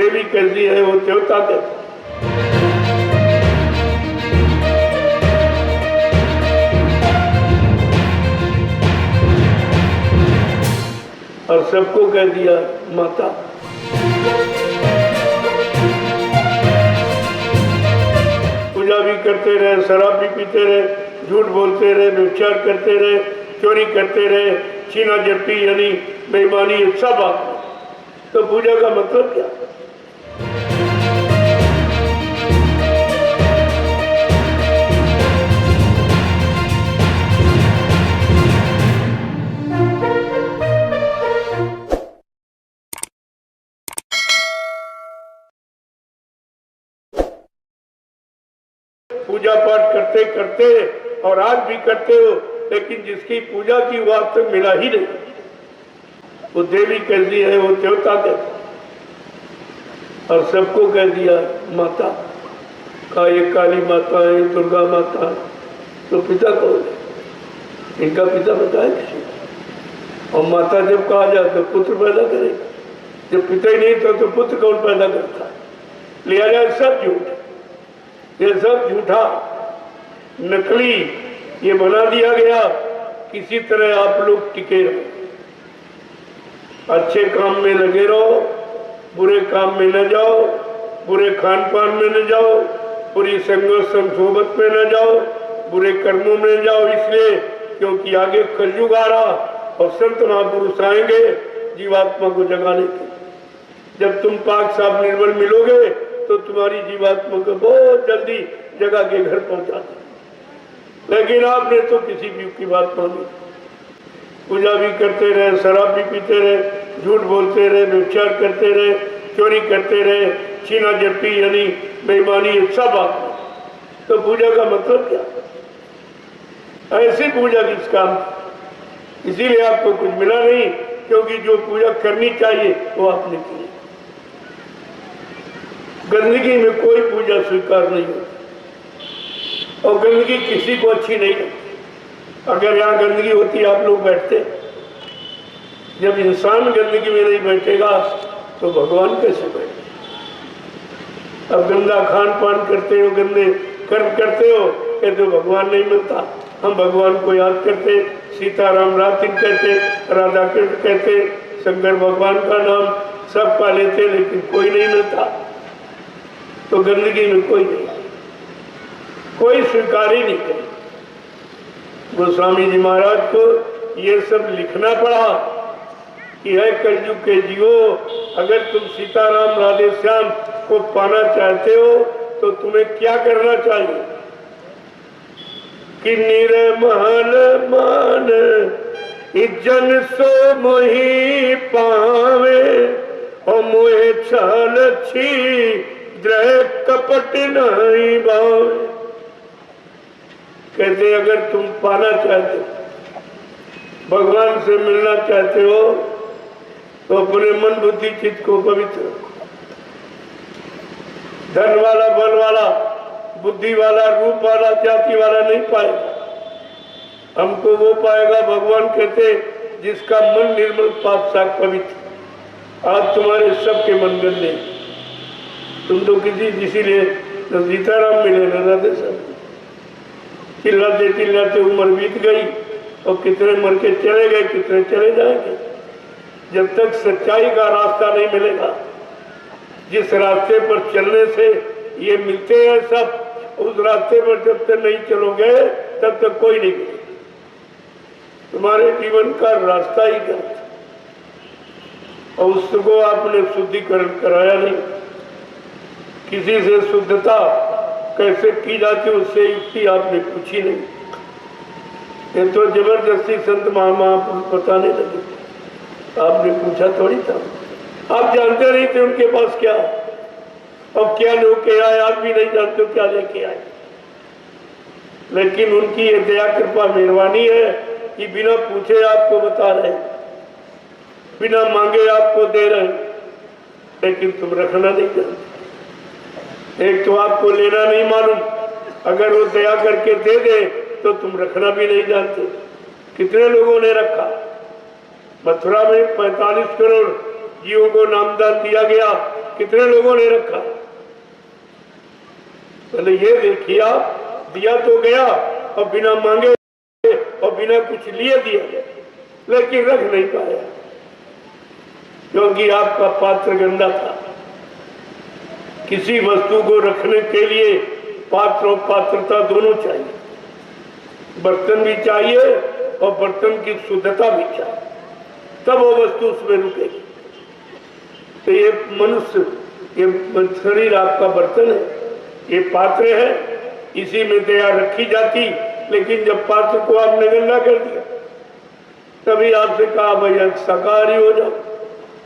देवी कहती है, वो देवता कहता है। और सबको कह दिया माता। पूजा भी करते रहे, शराब भी पीते रहे, झूठ बोलते रहे, व्यभिचार करते रहे, चोरी करते रहे, छीना झपटी यानी बेईमानी, ये सब बात। तो पूजा का मतलब क्या? पूजा पाठ करते करते और आज भी करते हो, लेकिन जिसकी पूजा की बात तो मिला ही नहीं, वो देवी कहती है, वो देवता कहता है। और सबको कह दिया माता। कहा ये काली माता है, दुर्गा माता है, तो पिता कौन है? इनका पिता बताए किसी को? और माता जब कहा जाए तो पुत्र पैदा करेगा, जब पिता ही नहीं तो पुत्र कौन पैदा करता है? लिया जाए सब झूठ, ये सब झूठा नकली ये बना दिया गया। किसी तरह आप लोग टिके रहो, अच्छे काम में लगे रहो, बुरे काम में न जाओ, बुरे खान पान में न जाओ, बुरी संगत सोबत में न जाओ, बुरे कर्मों में न जाओ। इसलिए क्योंकि आगे कलयुग आ रहा और संत महापुरुष आएंगे जीवात्मा को जगाने के। जब तुम पाक साफ निर्मल मिलोगे तो तुम्हारी जीवात्मा को बहुत जल्दी जगह के घर पहुंचा दे। लेकिन आपने तो किसी भी की बात मानी, पूजा भी करते रहे, शराब भी पीते रहे, झूठ बोलते रहे, व्यभिचार करते रहे, चोरी करते रहे, छीना झपटी यानी बेईमानी, ये सब बात। तो पूजा का मतलब क्या? ऐसी पूजा किस काम? इसीलिए आपको कुछ मिला नहीं, क्योंकि जो पूजा करनी चाहिए वो आपने की। गंदगी में कोई पूजा स्वीकार नहीं होती और गंदगी किसी को अच्छी नहीं लगती। अगर यहाँ गंदगी होती आप लोग बैठते? जब इंसान गंदगी में नहीं बैठेगा तो भगवान कैसे बैठे? अब गंदा खान पान करते हो, गंदे कर्म करते हो, कहते हो भगवान नहीं मिलता। हम भगवान को याद करते, सीताराम रातिन कहते, राधा कृष्ण कहते, शंकर भगवान का नाम सब पा लेते, लेकिन कोई नहीं मिलता। तो गंदगी में कोई नहीं, कोई स्वीकार ही नहीं करे। गोस्वामी जी महाराज को ये सब लिखना पड़ा कि है कलयुग के जीवो, अगर तुम सीताराम राधे श्याम को पाना चाहते हो तो तुम्हें क्या करना चाहिए? कि निर्मल मान जन सो मोहि पावे, और मोहे छल छी द्रह कपट नहीं भावे। कहते अगर तुम पाना चाहते हो, भगवान से मिलना चाहते हो, तो अपने मन बुद्धि चित्त को पवित्र रखो। धन वाला, बल वाला, बुद्धि वाला, रूप वाला, जाति वाला नहीं पाएगा। हमको वो पाएगा, भगवान कहते जिसका मन निर्मल पाक साफ पवित्र। आज तुम्हारे सबके मन गंदे, तुम तो किसी इसीलिए न सीताराम मिले न राधे श्याम। चिल्लाते चिल्लाते उम्र बीत गई और कितने मर के चले गए, कितने चले जाएंगे। जब तक सच्चाई का रास्ता नहीं मिलेगा, जिस रास्ते पर चलने से ये मिलते हैं सब, उस रास्ते पर जब तक नहीं चलोगे तब तक कोई नहीं मिलेगा। तुम्हारे जीवन का रास्ता ही गलत, और उसको आपने शुद्धिकरण कराया नहीं। किसी से शुद्धता कैसे की जाती उससे युक्ति आपने पूछी नहीं। ये तो जबरदस्ती संत महापुरुष बताने लगे, आपने पूछा थोड़ी था। आप जानते नहीं थे उनके पास क्या और क्या लेके आए, आप भी नहीं जानते क्या लेके आए। लेकिन उनकी ये दया कृपा मेहरबानी है कि बिना पूछे आपको बता रहे, बिना मांगे आपको दे रहे, लेकिन तुम रखना नहीं जानते। एक तो आपको लेना नहीं मालूम, अगर वो दया करके दे दे तो तुम रखना भी नहीं जानते। कितने लोगों ने रखा? मथुरा में 45 करोड़ जीवों को नामदान दिया गया कितने लोगों ने रखा? पहले ये देखिए, आप दिया तो गया और बिना मांगे और बिना कुछ लिए दिया गया, लेकिन रख नहीं पाया क्योंकि आपका पात्र गंदा था। किसी वस्तु को रखने के लिए पात्र और पात्रता दोनों चाहिए, बर्तन भी चाहिए और बर्तन की शुद्धता भी चाहिए, तब वो वस्तु उसमें रुकेगी। तो ये मनुष्य, ये शरीर आपका बर्तन है, ये पात्र है, इसी में दया रखी जाती। लेकिन जब पात्र को आपने गंदा कर दिया, तभी आपसे कहा भैया शाकाहारी हो जाओ,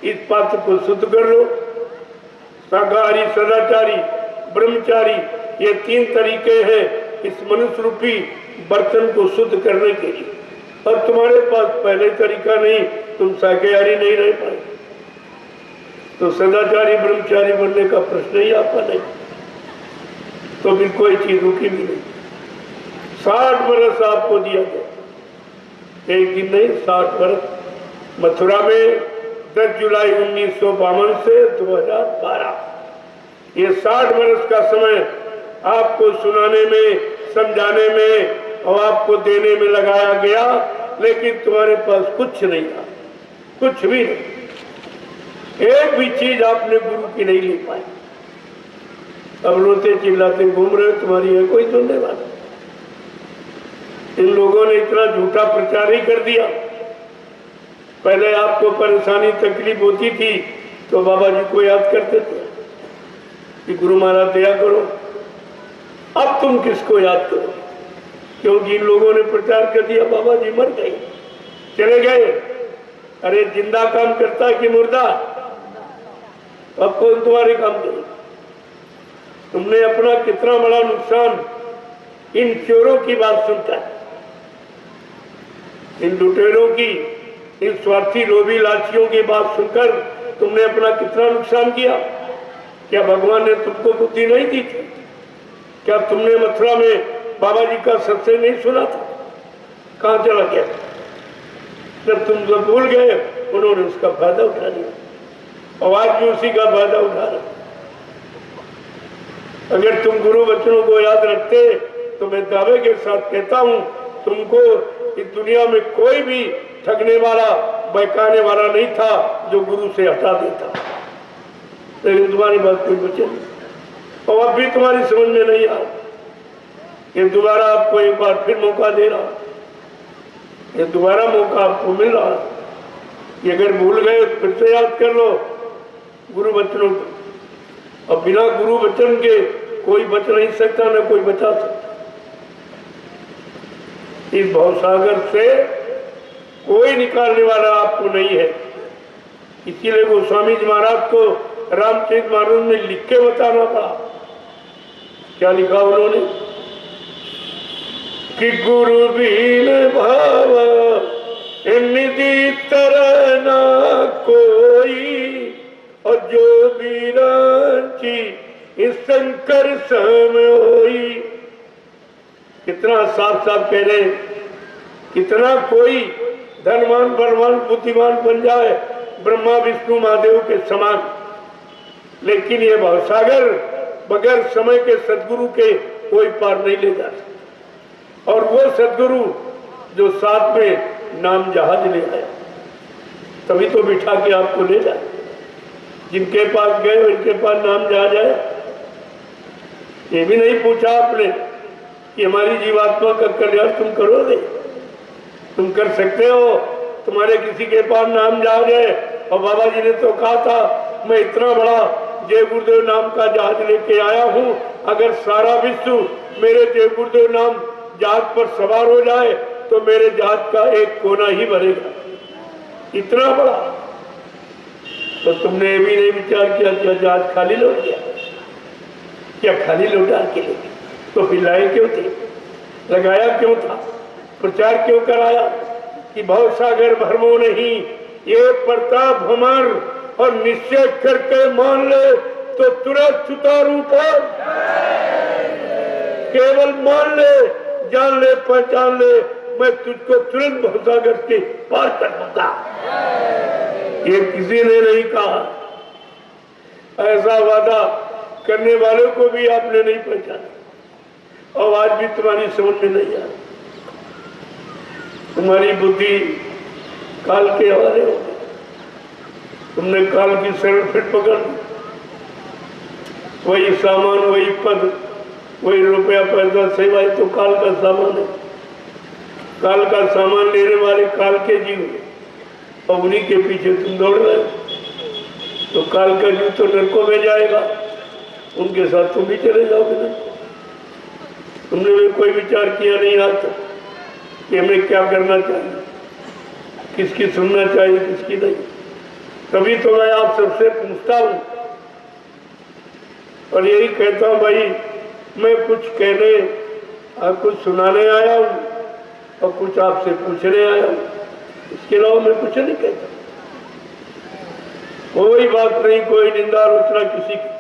इस पात्र को शुद्ध कर लो। शाकाहारी, सदाचारी, ब्रह्मचारी, ये 3 तरीके हैं इस मनुष्य रूपी बर्तन को शुद्ध करने के लिए। और तुम्हारे पास पहले तरीका नहीं, तुम शाकाहारी नहीं रह पाए, तो सदाचारी ब्रह्मचारी बनने का प्रश्न ही आपका नहीं। तो फिर कोई चीज रुकी भी नहीं। 60 वर्ष आपको दिया गया, एक दिन नहीं, 60 वर्ष। मथुरा में 10 जुलाई 1952 से 2012, ये 60 वर्ष का समय आपको सुनाने में, समझाने में और आपको देने में लगाया गया, लेकिन तुम्हारे पास कुछ नहीं था, कुछ भी नहीं। एक भी चीज आपने गुरु की नहीं ले पाई। अब रोते चिल्लाते घूम रहे, तुम्हारी है कोई सुनने वाला? इन लोगों ने इतना झूठा प्रचार ही कर दिया। पहले आपको परेशानी तकलीफ होती थी तो बाबा जी को याद करते थे कि गुरु महाराज दया करो। अब तुम किसको याद करो? क्योंकि इन लोगों ने प्रचार कर दिया बाबा जी मर गए, चले गए। अरे जिंदा काम करता है कि मुर्दा? अब कौन तुम्हारे काम करे? तुमने अपना कितना बड़ा नुकसान इन चोरों की बात सुनकर, इन लुटेरों की, इन स्वार्थी लोभी लालचियों की बात सुनकर तुमने अपना कितना नुकसान किया। क्या भगवान ने तुमको बुद्धि नहीं दी थी? क्या तुमने मथुरा में बाबा जी का सत्संग नहीं सुना था? कहां चला गया? जब तुम सब भूल गए, उन्होंने उसका फायदा उठा लिया और आज भी उसी का फायदा उठा रहे। अगर तुम गुरु वचनों को याद रखते तो मैं दावे के साथ कहता हूं, तुमको इस दुनिया में कोई भी ठगने वाला, बहकाने वाला नहीं था जो गुरु से हटा देता। लेकिन तुम्हारी बात कोई बचे नहीं और अब भी तुम्हारी समझ में नहीं आ। ये दोबारा आपको एक बार फिर मौका दे रहा, ये दोबारा मौका आपको मिल रहा। ये अगर भूल गए तो फिर से याद कर लो गुरु वचनों को। और बिना गुरु वचन के कोई बच नहीं सकता, न कोई बचा सकता। इस भवसागर से कोई निकालने वाला आपको नहीं है। इसीलिए गोस्वामी जी महाराज को रामचरित मानस में लिख के बताना पड़ा। क्या लिखा उन्होंने कि गुरु बीन भाव निधि तरह ना कोई, और जो बीरांची इस शंकर सम होई। कितना साफ साफ कह रहे, कितना कोई धनवान बलवान बुद्धिमान बन जाए ब्रह्मा विष्णु महादेव के समान, लेकिन ये भवसागर बगैर समय के सदगुरु के कोई पार नहीं ले जा सकता। और वो सदगुरु जो साथ में नाम जहाज ले आया, तभी तो बिठा के आपको ले जाए। जिनके पास गए उनके पास नाम जहाज आया। ये भी नहीं पूछा आपने कि हमारी जीवात्मा का कल्याण तुम करोगे? तुम कर सकते हो? तुम्हारे किसी के पास नाम जहाज है? और बाबा जी ने तो कहा था मैं इतना बड़ा जय गुरुदेव नाम का जहाज लेके आया हूँ, अगर सारा विश्व मेरे जय गुरुदेव नाम जहाज पर सवार हो जाए तो मेरे जहाज का एक कोना ही भरेगा। इतना बड़ा। तो तुमने ये भी नहीं विचार किया कि जहाज खाली लौट गया? क्या खाली लौटा के लिए? तो फिर लाए क्यों थे? लगाया क्यों था? प्रचार क्यों कराया कि भवसागर भरमो नहीं, ये प्रताप हमार, और निश्चय करके मान ले तो तुरंत उतारू पर। केवल मान ले, जान ले, पहचान ले, मैं तुझको तुरंत भवसागर के पार कर दूंगा। ये किसी ने नहीं कहा। ऐसा वादा करने वालों को भी आपने नहीं पहचाना और आज भी तुम्हारी समझ में नहीं आ रहा। तुम्हारी बुद्धि काल के हवाले हो गई। तुमने काल की शरण फिर पकड़ ली। वही सामान, वही पद, वही रुपया पैसा सेवाएं तो काल का सामान है। काल का सामान लेने वाले काल के जीव और उन्हीं के पीछे तुम दौड़ रहे हो। तो काल का जीव तो नरकों में जाएगा, उनके साथ तुम भी चले जाओगे ना। तुमने भी कोई विचार किया नहीं आज तक कि हमें क्या करना चाहिए, किसकी सुनना चाहिए, किसकी नहीं। तभी तो मैं आप सबसे पूछता हूं और यही कहता हूं, भाई मैं कुछ कहने और कुछ सुनाने आया हूं और कुछ आपसे पूछने आया हूं। इसके अलावा मैं कुछ नहीं कहता। कोई बात नहीं, कोई निंदा आलोचना किसी की,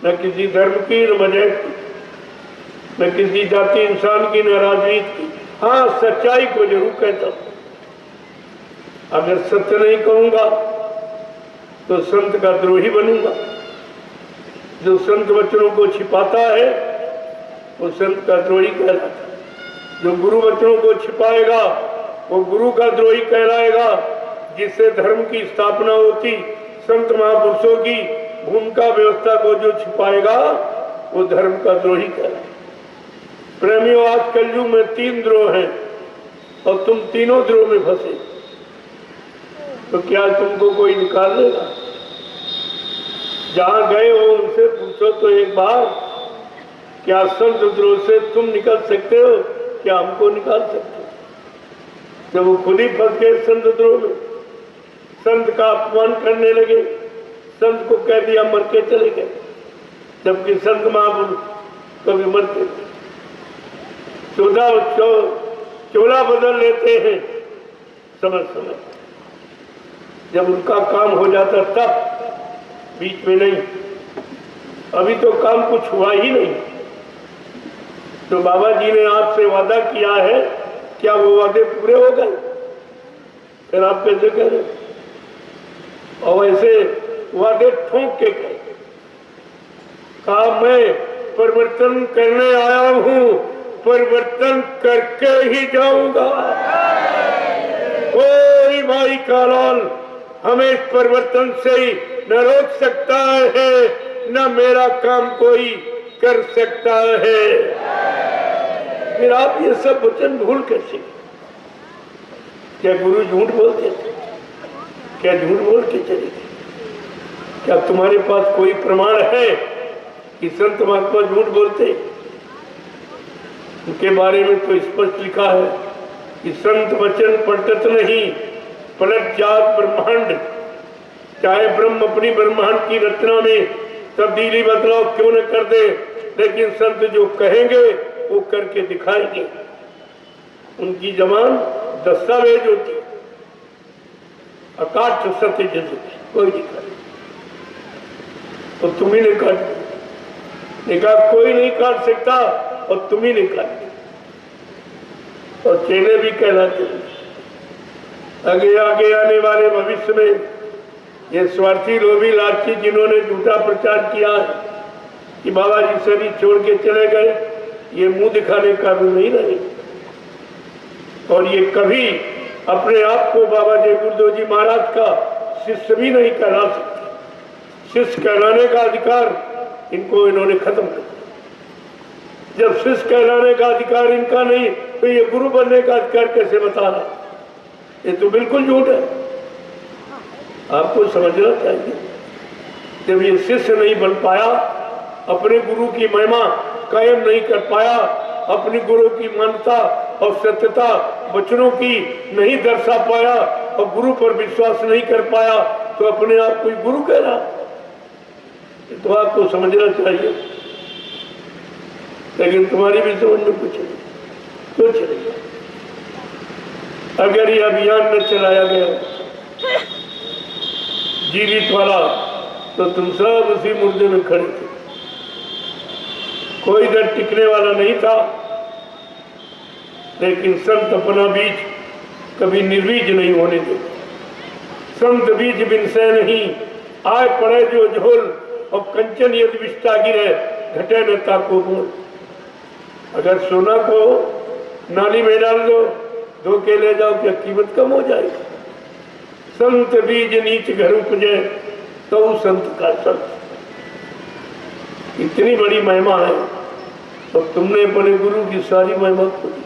न किसी धर्म की, न मजहब की, न किसी जाति इंसान की, न राजनीति की। हाँ, सच्चाई को जरूर कहता हूं। अगर सत्य नहीं कहूंगा तो संत का द्रोही बनूंगा। जो संत वचनों को छिपाता है वो संत का द्रोही कहलाता है। जो गुरु वचनों को छिपाएगा वो गुरु का द्रोही कहलाएगा। जिससे धर्म की स्थापना होती, संत महापुरुषों की भूमिका व्यवस्था को जो छिपाएगा वो धर्म का द्रोही कहलाएगा। प्रेमियों, आज कलयुग में 3 द्रोह हैं और तुम तीनों द्रोह में फंसे। तो क्या तुमको कोई निकाल लेगा? जहां गए हो उनसे पूछो तो एक बार, क्या संत द्रोह से तुम निकल सकते हो? क्या हमको निकाल सकते हो? जब वो खुद ही फंस गए संत द्रोह में, संत का अपमान करने लगे, संत को कह दिया मर के चले गए, जबकि संत महापुरुष कभी मरते थे। चोला बदल लेते हैं समय समय, जब उनका काम हो जाता तब, बीच में नहीं। अभी तो काम कुछ हुआ ही नहीं। तो बाबा जी ने आपसे वादा किया है, क्या वो वादे पूरे हो गए? फिर आप कैसे कह रहे? और ऐसे वादे ठोंक के कहे, कहा मैं परिवर्तन करने आया हूं, परिवर्तन करके ही जाऊंगा। कोई भाई का लाल हमें इस परिवर्तन से ही न रोक सकता है, न मेरा काम कोई कर सकता है। फिर आप ये सब वचन भूल कैसे? क्या गुरु झूठ बोलते थे? क्या झूठ बोल के चले गए? क्या तुम्हारे पास कोई प्रमाण है कि संत महात्मा झूठ बोलते? उनके बारे में तो स्पष्ट लिखा है कि संत वचन पलटत नहीं, पलट जात ब्रह्मांड। चाहे ब्रह्म अपनी ब्रह्मांड की रचना में तब्दीली बदलाव क्यों न कर दे, लेकिन संत जो कहेंगे वो करके दिखाएंगे। उनकी जबान दस्तावेज होती, अकाट सत्य जैसे कोई दिखा। तो तुम ही ने काट दिया, कोई नहीं काट सकता और तुम ही ने काट दिया। और चेले भी कहलाते हैं। आगे आगे आने वाले भविष्य में ये स्वार्थी लोभी लालची जिन्होंने झूठा प्रचार किया है कि बाबा जी शरीर छोड़ के चले गए, ये मुंह दिखाने का भी नहीं रहे। और ये कभी अपने आप को बाबा जय गुरुदेव जी महाराज का शिष्य भी नहीं कहला सकते। शिष्य कहलाने का अधिकार इनको इन्होंने खत्म कर दिया। जब शिष्य कहलाने का अधिकार इनका नहीं, तो ये गुरु बनने का अधिकार कैसे बता रहा? ये तो बिल्कुल झूठ है। आपको समझना चाहिए, जब ये शिष्य नहीं बन पाया, अपने गुरु की महिमा कायम नहीं कर पाया, अपनी गुरु की मान्यता और सत्यता वचनों की नहीं दर्शा पाया और गुरु पर विश्वास नहीं कर पाया, तो अपने आप कोई गुरु कह रहा? तो आपको समझना चाहिए। लेकिन तुम्हारी भी समझ में कुछ नहीं। अगर ये अभियान न चलाया गया जीवित वाला, तो तुम सब उसी मुर्दे में खड़े थे। कोई इधर टिकने वाला नहीं था। लेकिन संत अपना बीज कभी निर्बीज नहीं होने देते। संत बीज बिन से नहीं, आए पड़े जो झोल और कंचन यदि विष्टा गिरे घटे न ताको मोल। अगर सोना को नाली में डाल दो, धो के ले जाओ, क्या कीमत कम हो जाएगी? संत बीज नीच घर उपजे तो संत का संत। इतनी बड़ी महिमा है, तो तुमने अपने गुरु की सारी महिमा खो दी,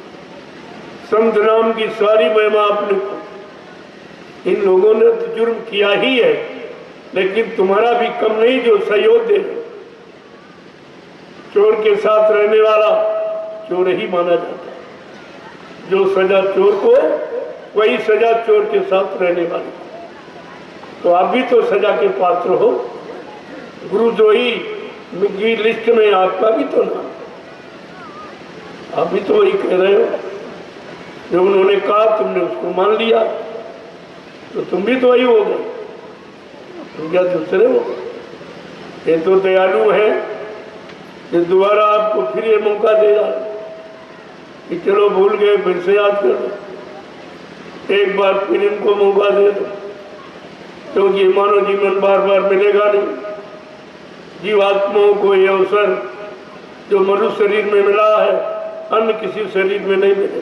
संत नाम की सारी महिमा आपने खो दी। इन लोगों ने तो जुर्म किया ही है, लेकिन तुम्हारा भी कम नहीं जो सहयोग दे रहे। चोर के साथ रहने वाला चोर ही माना जाता है। जो सजा चोर को, वही सजा चोर के साथ रहने वाले। तो आप भी तो सजा के पात्र हो। गुरुद्रोही की लिस्ट में आपका भी तो नाम, आप भी तो वही कह रहे हो जो उन्होंने कहा, तुमने उसको मान लिया, तो तुम भी तो वही हो गए। तुम क्या दूसरे हो? ये तो दयालु है, ये दोबारा आपको फिर ये मौका देगा कि चलो भूल गए, फिर से याद कर लो, एक बार फिर इनको मौका दे दो, क्योंकि मानव जीवन बार बार मिलेगा नहीं। जीवात्माओं को ये अवसर जो मनुष्य शरीर में मिला है, अन्य किसी शरीर में नहीं मिलेगा।